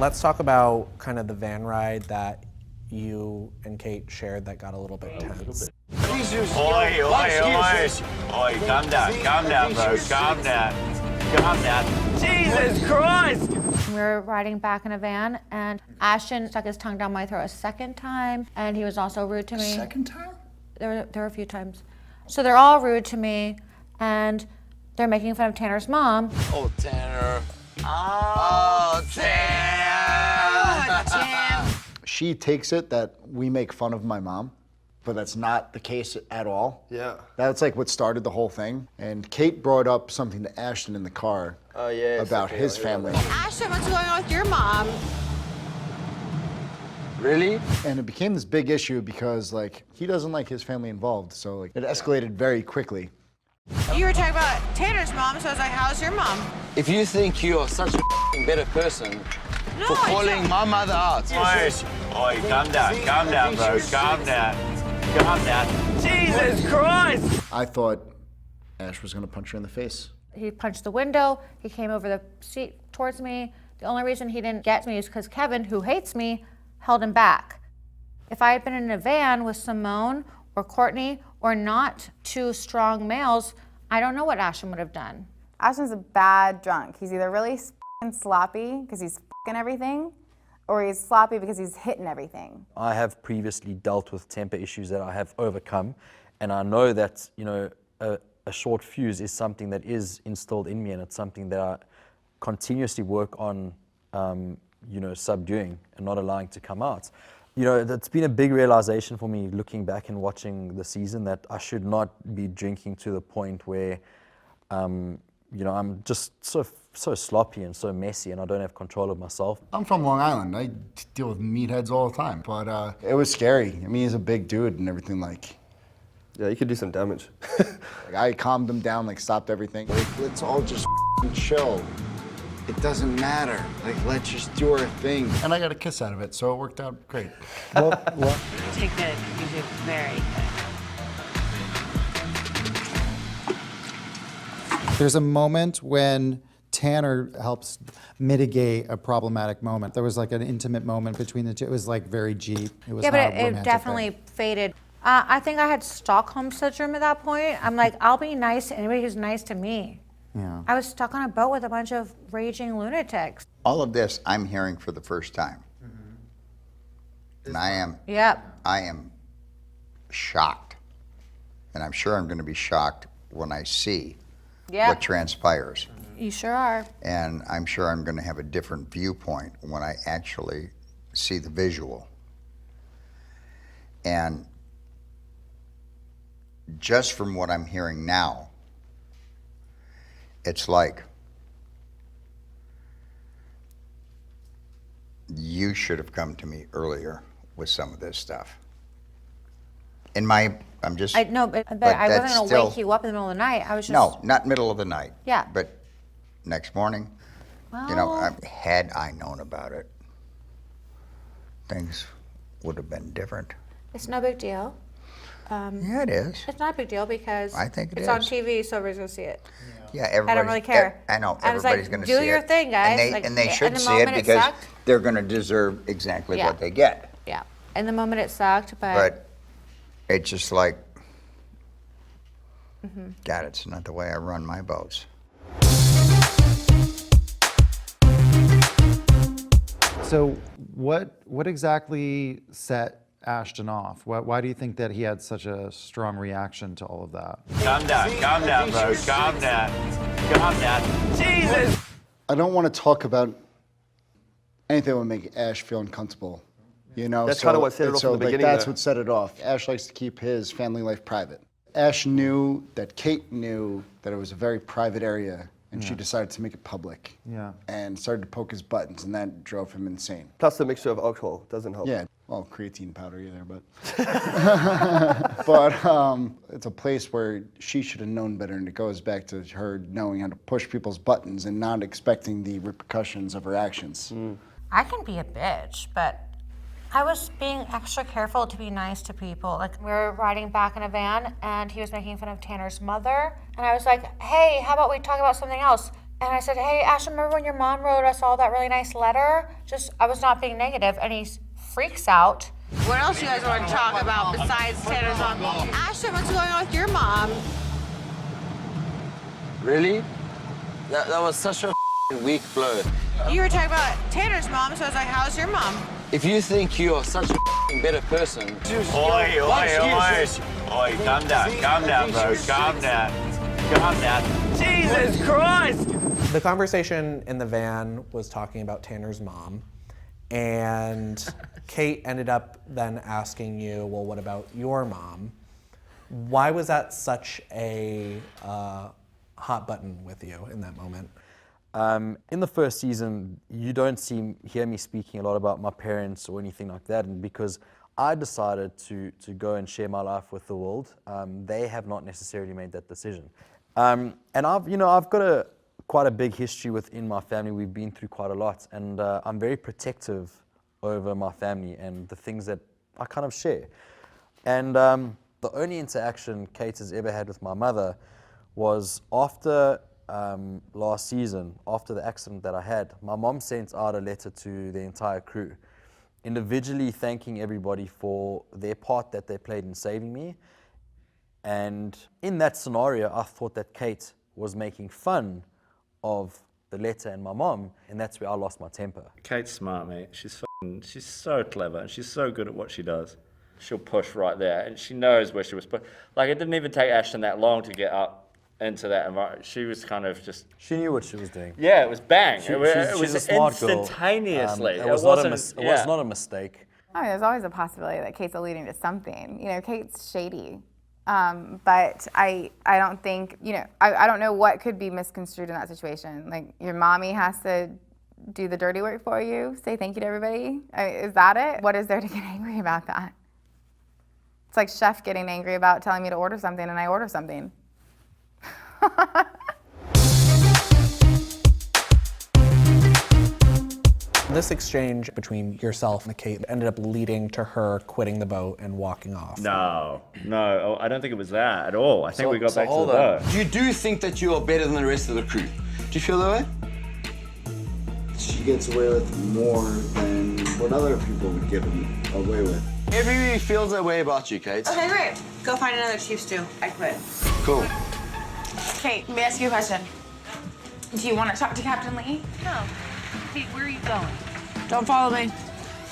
Let's talk about kind of the van ride that you and Kate shared that got a little bit tense. Oi, calm down, bro, calm down. Jesus Christ! We were riding back in a van, and Ashton stuck his tongue down my throat a second time, and he was also rude to me. Second time? There were a few times. So they're all rude to me, and they're making fun of Tanner's mom. Oh, Tanner. Oh, Tanner. She takes it that we make fun of my mom, but that's not the case at all. Yeah. That's like what started the whole thing. And Kate brought up something to Ashton in the car about his family. Ashton, what's going on with your mom? Really? And it became this big issue because like he doesn't like his family involved, so like it escalated very quickly. You were talking about Tanner's mom, so I was like, how's your mom? If you think you're such a better person for calling my mother out. Oi, calm down, bro, calm down. Jesus Christ! I thought Ash was gonna punch her in the face. He punched the window, he came over the seat towards me. The only reason he didn't get me is because Kevin, who hates me, held him back. If I had been in a van with Simone or Courtney or not two strong males, I don't know what Ashton would have done. Ashton's a bad drunk. He's either really sloppy because he's everything, or he's sloppy because he's hitting everything. I have previously dealt with temper issues that I have overcome, and I know that, you know, a short fuse is something that is instilled in me, and it's something that I continuously work on, you know, subduing and not allowing to come out. You know, that's been a big realization for me looking back and watching the season, that I should not be drinking to the point where, you know, I'm just so sloppy and so messy, and I don't have control of myself. I'm from Long Island. I deal with meatheads all the time, but it was scary. I mean, he's a big dude and everything, like. Yeah, you could do some damage. Like, I calmed him down, like stopped everything. Like, let's all just chill. It doesn't matter. Like, let's just do our thing. And I got a kiss out of it, so it worked out great. You did good. You did very good. There's a moment when Tanner helps mitigate a problematic moment. There was like an intimate moment between the two. It was like very Jeep. It was Yeah, not but a it romantic definitely thing. faded. I think I had Stockholm syndrome at that point. I'm like, I'll be nice to anybody who's nice to me. Yeah. I was stuck on a boat with a bunch of raging lunatics. All of this I'm hearing for the first time. And Yep. I am shocked. And I'm sure I'm going to be shocked when I see what transpires. You sure are. And I'm sure I'm going to have a different viewpoint when I actually see the visual. And just from what I'm hearing now, it's like you should have come to me earlier with some of this stuff. I'm just. I know, but I wasn't going to wake you up in the middle of the night. I was just. No, not middle of the night. Yeah. But next morning, Well, you know, had I known about it, things would have been different. It's no big deal. Yeah, it is. It's not a big deal because I think it's is. on TV, so everybody's going to see it. Yeah, everybody. I don't really care. I know, I was everybody's like, going to see it. do your thing, guys. And they Like, should in the see it moment it because sucked. they're going to deserve exactly Yeah. what they get. Yeah. In the moment it sucked, But it's just like, God, it's not the way I run my boats. So what exactly set Ashton off? Why do you think that he had such a strong reaction to all of that? Calm down, bro, calm down. Jesus! I don't want to talk about anything that would make Ash feel uncomfortable. You know, That's kind of what set it off so in the like, beginning. that's though. what set it off. Ash likes to keep his family life private. Ash knew that Kate knew that it was a very private area, and she decided to make it public. Yeah. And started to poke his buttons, and that drove him insane. Plus the mixture of alcohol doesn't help. Yeah, well, creatine powder either, but but it's a place where she should have known better, and it goes back to her knowing how to push people's buttons and not expecting the repercussions of her actions. I can be a bitch, but I was being extra careful to be nice to people. Like, we were riding back in a van, and he was making fun of Tanner's mother, and I was like, hey, how about we talk about something else? And I said, hey, Ashton, remember when your mom wrote us all that really nice letter? I was not being negative, and he freaks out. What else you guys want to talk about besides Tanner's mom? Ashton, what's going on with your mom? Really? That was such a weak blow. You were talking about Tanner's mom, so I was like, how's your mom? If you think you are such a better person... Oi, calm down, bro, calm down. Jesus Christ! The conversation in the van was talking about Tanner's mom, and Kate ended up then asking you, well, what about your mom? Why was that such a hot button with you in that moment? In the first season, you don't hear me speaking a lot about my parents or anything like that, and because I decided to go and share my life with the world, they have not necessarily made that decision. And I've got quite a big history within my family. We've been through quite a lot, and I'm very protective over my family and the things that I kind of share. And the only interaction Kate has ever had with my mother was after last season, after the accident that I had. My mom sent out a letter to the entire crew, individually thanking everybody for their part that they played in saving me. And in that scenario, I thought that Kate was making fun of the letter and my mom, and that's where I lost my temper. Kate's smart, mate. She's so clever, and she's so good at what she does. She'll push right there, and she knows where she was put. Like, it didn't even take Ashton that long to get up into that environment. She was kind of just... She knew what she was doing. Yeah, it was bang. She's it was a smart girl. instantaneously. It was not a mistake. I mean, there's always a possibility that Kate's alluding to something. You know, Kate's shady. But I don't think, I don't know what could be misconstrued in that situation. Like, your mommy has to do the dirty work for you, say thank you to everybody. Is that it? What is there to get angry about that? It's like Chef getting angry about telling me to order something and I order something. This exchange between yourself and Kate ended up leading to her quitting the boat and walking off. No, I don't think it was that at all. I think we got back to the boat. You do think that you are better than the rest of the crew. Do you feel that way? She gets away with more than what other people would get away with. Everybody feels that way about you, Kate. Okay, great. Go find another chief stew. I quit. Cool. Kate, let me ask you a question. Do you want to talk to Captain Lee? No. Hey, where are you going? Don't follow me.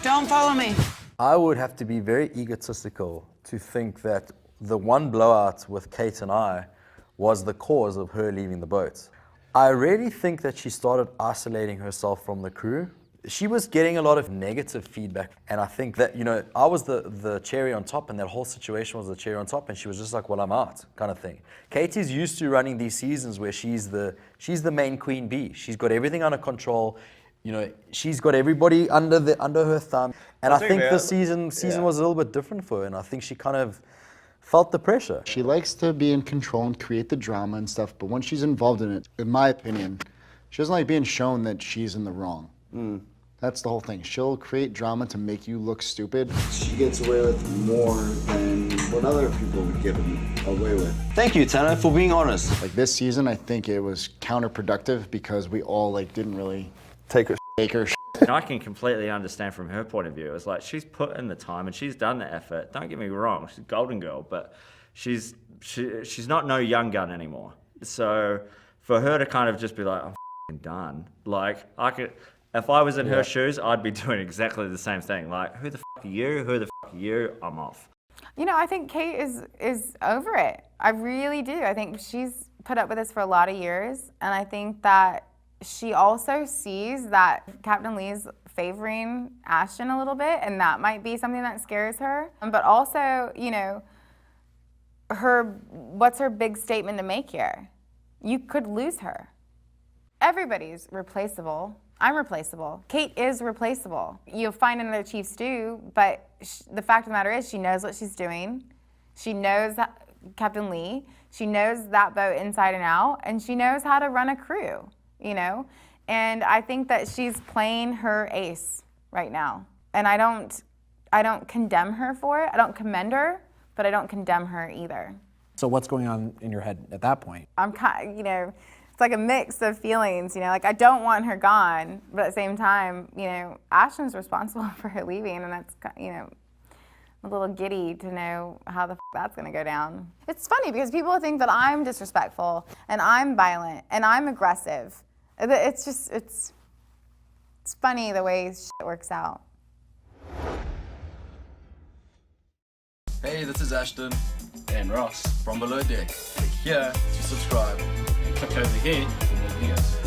Don't follow me. I would have to be very egotistical to think that the one blowout with Kate and I was the cause of her leaving the boat. I really think that she started isolating herself from the crew. She was getting a lot of negative feedback, and I think that, I was the cherry on top, and that whole situation was the cherry on top, and she was just like, well, I'm out, kind of thing. Katie's used to running these seasons where she's the main queen bee. She's got everything under control. She's got everybody under her thumb, and I think the season was a little bit different for her, and I think she kind of felt the pressure. She likes to be in control and create the drama and stuff, but when she's involved in it, in my opinion, she doesn't like being shown that she's in the wrong. That's the whole thing. She'll create drama to make you look stupid. She gets away with more than what other people would get away with. Thank you, Tanner, for being honest. Like, this season, I think it was counterproductive because we all didn't really Take her. And I can completely understand from her point of view. It's like, she's put in the time and she's done the effort. Don't get me wrong, she's a golden girl, but she's not no young gun anymore. So for her to kind of just be like, I'm done. Like, if I was in her shoes, I'd be doing exactly the same thing. Like, who the are you? Who the are you? I'm off. I think Kate is over it. I really do. I think she's put up with this for a lot of years, and I think that she also sees that Captain Lee's favoring Ashton a little bit, and that might be something that scares her. But also, what's her big statement to make here? You could lose her. Everybody's replaceable. I'm replaceable. Kate is replaceable. You'll find another chief stew, but the fact of the matter is she knows what she's doing. She knows Captain Lee. She knows that boat inside and out, and she knows how to run a crew, And I think that she's playing her ace right now. And I don't condemn her for it. I don't commend her, but I don't condemn her either. So what's going on in your head at that point? I'm kind It's like a mix of feelings, you know, like I don't want her gone, but at the same time, you know, Ashton's responsible for her leaving, and that's, you know, a little giddy to know how the that's gonna go down. It's funny because people think that I'm disrespectful and I'm violent and I'm aggressive. It's just, it's funny the way shit works out. Hey, this is Ashton and Ross from Below Deck. Click here to subscribe and click over here for more videos.